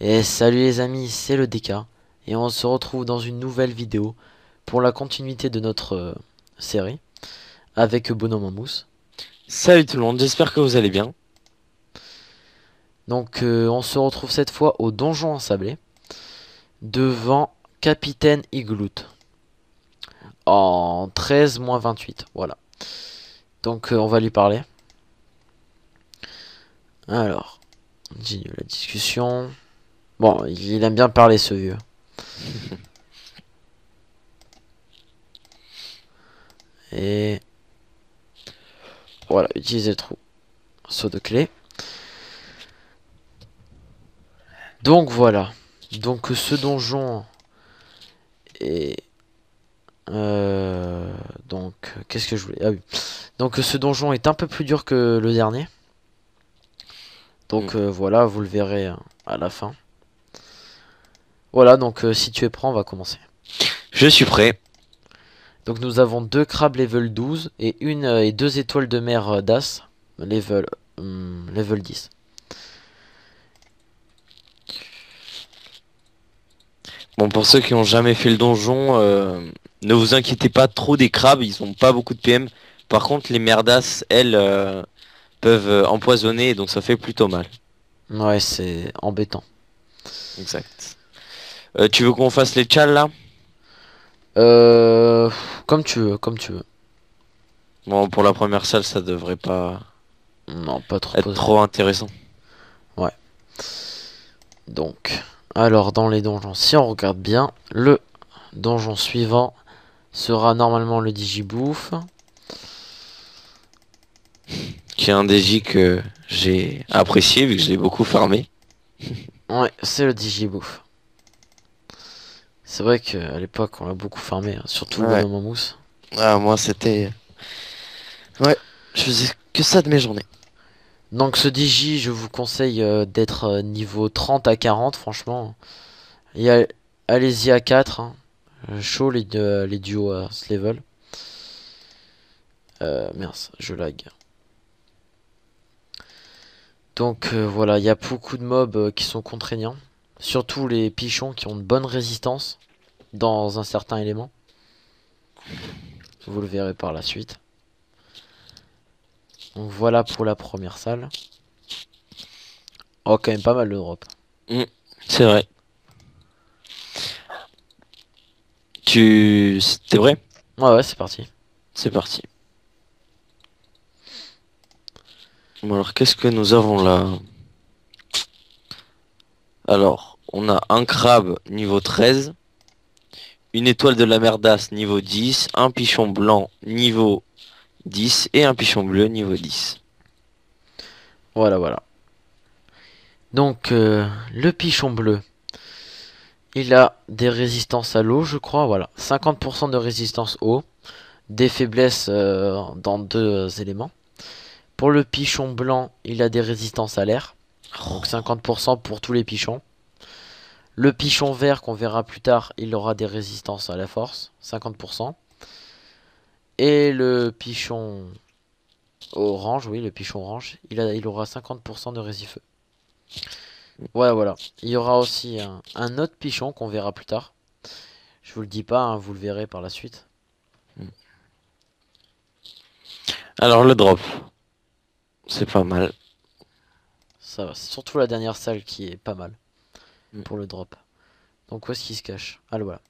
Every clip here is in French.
Et salut les amis, c'est le DK et on se retrouve dans une nouvelle vidéo pour la continuité de notre série avec Bonhomme en mousse. Salut tout le monde, j'espère que vous allez bien. Donc on se retrouve cette fois au donjon ensablé devant Capitaine Igloot en 13-28. Voilà. Donc on va lui parler. Alors, on continue la discussion. Bon, il aime bien parler ce vieux. Et voilà, utiliser le trou. Saut de clé. Donc voilà. Donc ce donjon est donc qu'est-ce que je voulais. Ah oui. Donc ce donjon est un peu plus dur que le dernier. Hmm. Donc voilà, vous le verrez à la fin. Voilà, donc si tu es prêt, on va commencer. Je suis prêt. Donc nous avons deux crabes level 12 et une et deux étoiles de mer d'as level 10. Bon, pour ceux qui ont jamais fait le donjon, ne vous inquiétez pas trop des crabes, ils ont pas beaucoup de PM. Par contre, les merdasses, elles, peuvent empoisonner, donc ça fait plutôt mal. Ouais, c'est embêtant. Exact. Tu veux qu'on fasse les tchals là? Euh, comme tu veux, comme tu veux. Bon, pour la première salle, ça devrait pas Non, pas trop être posé. trop intéressant. Ouais. Donc, alors dans les donjons, si on regarde bien, le donjon suivant sera normalement le Digibouffe. Qui est un DJ que j'ai apprécié vu que je l'ai beaucoup farmé. Ouais, c'est le Digibouffe. C'est vrai qu'à l'époque, on l'a beaucoup farmé, hein, surtout le Ouais. bonhomme en mousse. Ah, moi c'était... Ouais, je faisais que ça de mes journées. Donc ce Digi, je vous conseille d'être niveau 30 à 40, franchement. Et allez-y à 4, hein. Chaud les duos à ce level. Mince, je lag. Donc voilà, il y a beaucoup de mobs qui sont contraignants. Surtout les pichons qui ont de bonnes résistances dans un certain élément. Vous le verrez par la suite. Donc voilà pour la première salle. Oh, quand même pas mal de drop. Mm, c'est vrai. T'es vrai? Ouais, ouais, c'est parti. C'est parti. Bon alors, qu'est-ce que nous avons là? Alors, on a un crabe niveau 13, une étoile de la mer d'As niveau 10, un pichon blanc niveau 10 et un pichon bleu niveau 10. Voilà, voilà. Donc, le pichon bleu, il a des résistances à l'eau, je crois. Voilà, 50% de résistance eau, des faiblesses dans deux éléments. Pour le pichon blanc, il a des résistances à l'air. Donc 50% pour tous les pichons. Le pichon vert qu'on verra plus tard, il aura des résistances à la force, 50%. Et le pichon orange, oui, le pichon orange, il aura 50% de résifeu. Ouais, voilà. Il y aura aussi un autre pichon qu'on verra plus tard. Je vous le dis pas, hein, vous le verrez par la suite. Alors le drop, c'est pas mal. Ça va, c'est surtout la dernière salle qui est pas mal Mm. pour le drop. Donc où est-ce qu'il se cache? Ah, le voilà.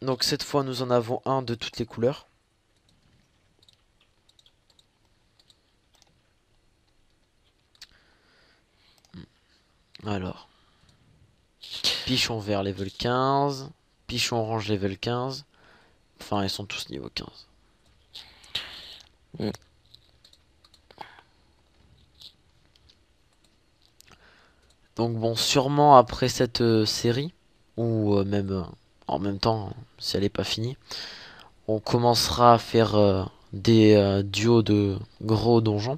Donc cette fois, nous en avons un de toutes les couleurs. Alors, pichon vert level 15, pichon orange level 15. Enfin, ils sont tous niveau 15. Mm. Donc bon, sûrement après cette série, ou même en même temps, si elle n'est pas finie, on commencera à faire des duos de gros donjons,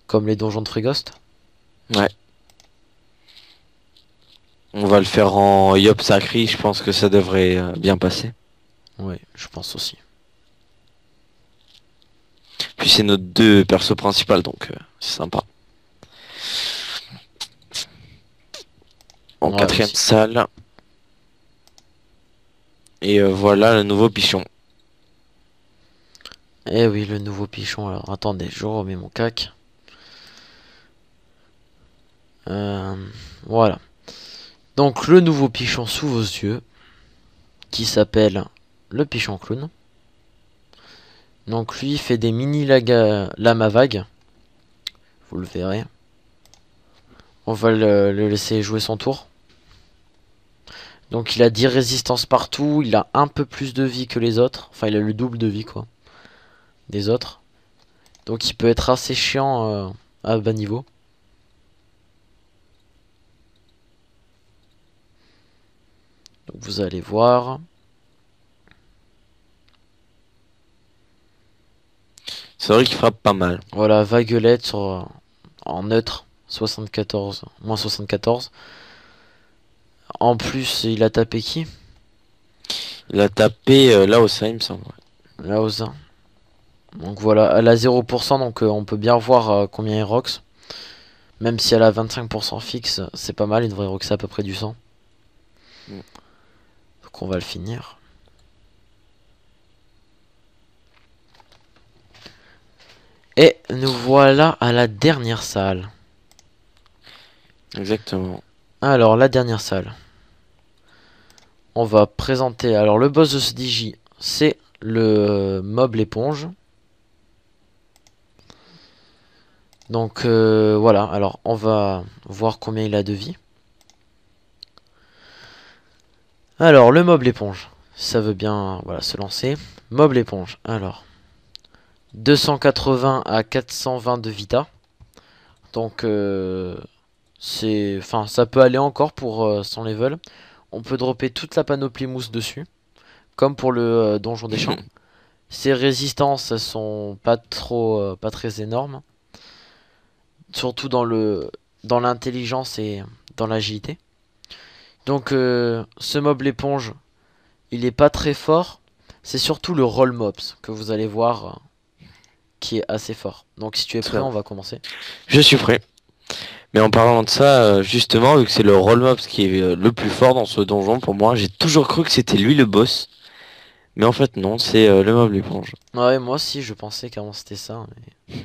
comme les donjons de Frégost. Ouais, on va le faire en Yop Sacri, je pense que ça devrait bien passer. Oui, je pense aussi. Puis c'est nos deux persos principaux, donc c'est sympa. Ouais, quatrième aussi. salle. Et voilà le nouveau pichon. Eh oui, le nouveau pichon. Alors, attendez, je remets mon cac. Euh, voilà. Donc, le nouveau pichon sous vos yeux, qui s'appelle le pichon clown. Donc, lui, il fait des mini lamas vagues. Vous le verrez. On va le laisser jouer son tour. Donc, il a 10 résistances partout. Il a un peu plus de vie que les autres. Enfin, il a le double de vie, quoi, des autres. Donc, il peut être assez chiant à bas niveau. Donc, vous allez voir. C'est vrai qu'il frappe pas mal. Voilà, vaguelette en neutre. 74, moins 74. En plus, il a tapé qui? Il a tapé là au ça, il me semble. Laosa. Donc voilà, elle a 0%, donc on peut bien voir combien il rox. Même si elle a 25% fixe, c'est pas mal, il devrait roxer à peu près du 100. Mm. Donc on va le finir. Et nous voilà à la dernière salle. Exactement. Alors, la dernière salle. On va présenter. Alors, le boss de ce DJ, c'est le mob l'éponge. Donc, voilà. Alors, on va voir combien il a de vie. Alors, le mob l'éponge. Ça veut bien voilà, se lancer. Mob l'éponge. Alors, 280 à 420 de vita. Donc, enfin, ça peut aller encore pour son level. On peut dropper toute la panoplie mousse dessus. Comme pour le donjon des champs. Ses résistances elles sont pas très énormes. Surtout dans l'intelligence et dans l'agilité. Donc ce mob l'éponge, il est pas très fort. C'est surtout le roll mobs que vous allez voir qui est assez fort. Donc si tu es prêt, on va commencer. Je suis prêt. Mais en parlant de ça, justement, vu que c'est le roll mobs qui est le plus fort dans ce donjon pour moi, j'ai toujours cru que c'était lui le boss. Mais en fait non, c'est le mob l'éponge. Ouais, moi aussi je pensais qu'avant c'était ça. Mais...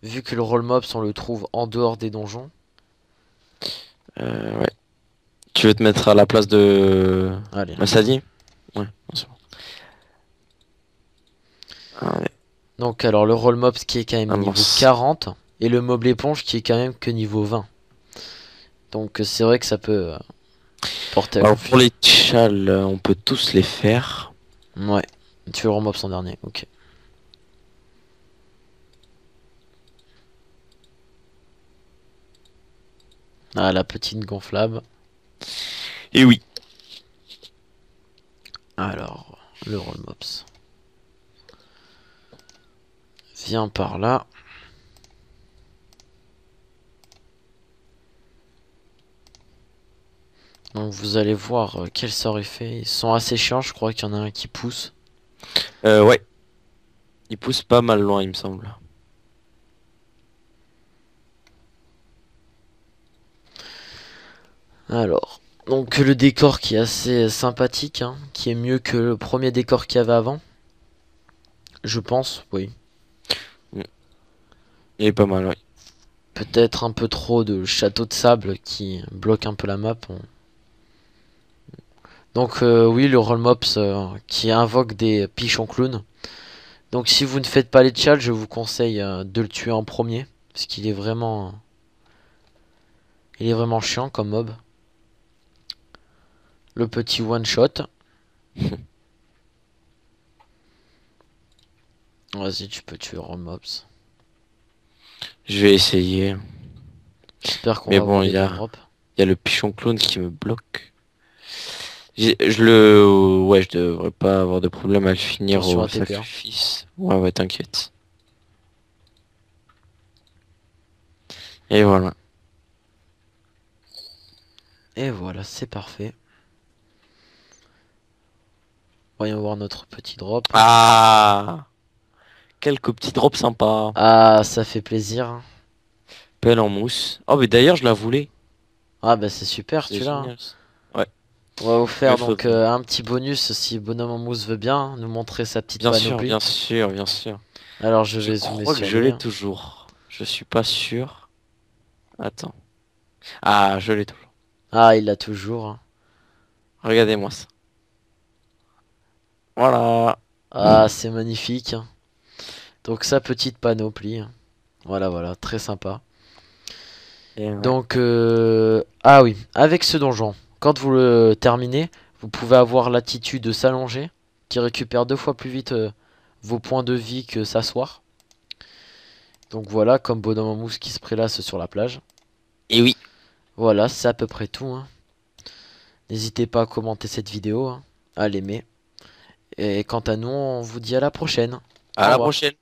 Vu que le roll mobs on le trouve en dehors des donjons. Ouais. Tu veux te mettre à la place de Allez. Masadi? Ouais, c'est bon. Ah, ouais. Donc alors le roll mobs qui est quand même Ah, niveau 40. Et le mob l'éponge qui est quand même que niveau 20. Donc c'est vrai que ça peut porter à Alors pour confusion. les tchals, on peut tous les faire. Ouais. Tu le remobs en dernier. Ok. Ah, la petite gonflable. Et oui. Alors, le roll mops. Viens par là. Donc vous allez voir quel sort il fait. Ils sont assez chiants, je crois qu'il y en a un qui pousse. Ouais. Il pousse pas mal loin, il me semble. Alors, donc le décor qui est assez sympathique, hein, qui est mieux que le premier décor qu'il y avait avant. Je pense, oui. Il est pas mal, ouais. Peut-être un peu trop de château de sable qui bloque un peu la map. Donc oui, le roll mops qui invoque des pichons clowns. Donc si vous ne faites pas les tchals, je vous conseille de le tuer en premier. Parce qu'il est vraiment... Il est vraiment chiant comme mob. Le petit one shot. Vas-y, tu peux tuer roll mobs. Je vais essayer. J'espère qu'on Mais va avoir bon, des il y bons a, drops. il y a le pichon clone qui me bloque. Je le... Ouais, je devrais pas avoir de problème à le finir Attention au à TP. Hein. sacrifice. Ouais, ouais, t'inquiète. Et voilà. Et voilà, c'est parfait. Voyons voir notre petit drop. Ah! Quelques petits drops sympas. Ah, ça fait plaisir. Pelle en mousse. Oh, mais d'ailleurs, je la voulais. Ah bah c'est super, C'est tu l'as, hein. génial. Ça. Ouais. On va vous Mais faire faut... donc un petit bonus si Bonhomme en mousse veut bien nous montrer sa petite Bien sûr, panoplie. bien sûr, bien sûr. Alors je Je vais zoomer crois que sur je lui, l'ai hein. toujours. Je suis pas sûr. Attends. Ah, je l'ai toujours. Ah, il l'a toujours, hein. Regardez-moi ça. Voilà. Ah, c'est magnifique, hein. Donc sa petite panoplie, hein. Voilà, voilà, très sympa. Et ouais. Donc, ah oui, avec ce donjon, quand vous le terminez, vous pouvez avoir l'attitude de s'allonger, qui récupère 2 fois plus vite vos points de vie que s'asseoir. Donc voilà, comme bonhomme en mousse qui se prélasse sur la plage. Et oui. Voilà, c'est à peu près tout, hein. N'hésitez pas à commenter cette vidéo, hein, à l'aimer. Et quant à nous, on vous dit à la prochaine. À Au la revoir. prochaine.